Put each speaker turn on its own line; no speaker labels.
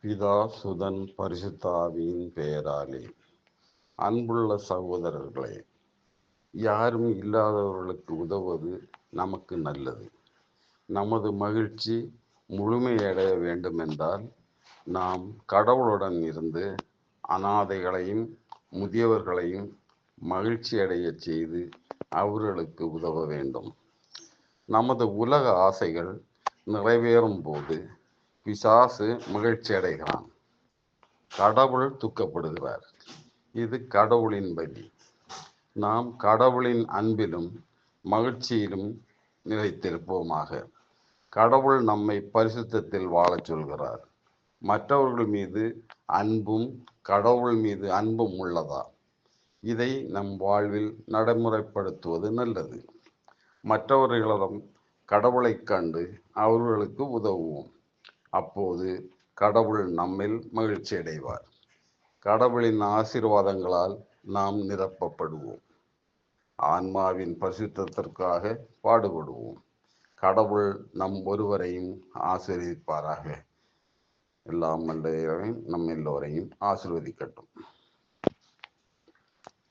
பிதா சுதன் பரிசுத்தாவியின் பெயராலே. அன்புள்ள சகோதரர்களே, யாரும் இல்லாதவர்களுக்கு உதவுவது நமக்கு நல்லது. நமது மகிழ்ச்சி முழுமையடைய வேண்டுமென்றால் நாம் கடவுளுடன் இருந்து அனாதைகளையும் முதியவர்களையும் மகிழ்ச்சியடைய செய்து அவர்களுக்கு உதவ வேண்டும். நமது உலக ஆசைகள் நிறைவேறும் போது பிசாசு மகிழ்ச்சி அடைகிறான், கடவுள் துக்கப்படுகிறார். இது கடவுளின் வழி. நாம் கடவுளின் அன்பிலும் மகிழ்ச்சியிலும் நிலைத்திருப்போமாக. கடவுள் நம்மை பரிசுத்தத்தில் வாழச் சொல்கிறார். மற்றவர்கள் மீது அன்பும் கடவுள் மீது அன்பும் உள்ளதா? இதை நம் வாழ்வில் நடைமுறைப்படுத்துவது நல்லது. மற்றவர்களிடம் கடவுளைக் கண்டு அவர்களுக்கு உதவுவோம். அப்போது கடவுள் நம்மில் மகிழ்ச்சி அடைவார். கடவுளின் ஆசீர்வாதங்களால் நாம் நிரப்பப்படுவோம். ஆன்மாவின் பரிசுத்தத்திற்காக பாடுபடுவோம். கடவுள் நம் ஒருவரையும் ஆசீர்வதிப்பாராக. எல்லாம் வல்ல இறைவன் நம் எல்லோரையும் ஆசீர்வதிக்கட்டும்.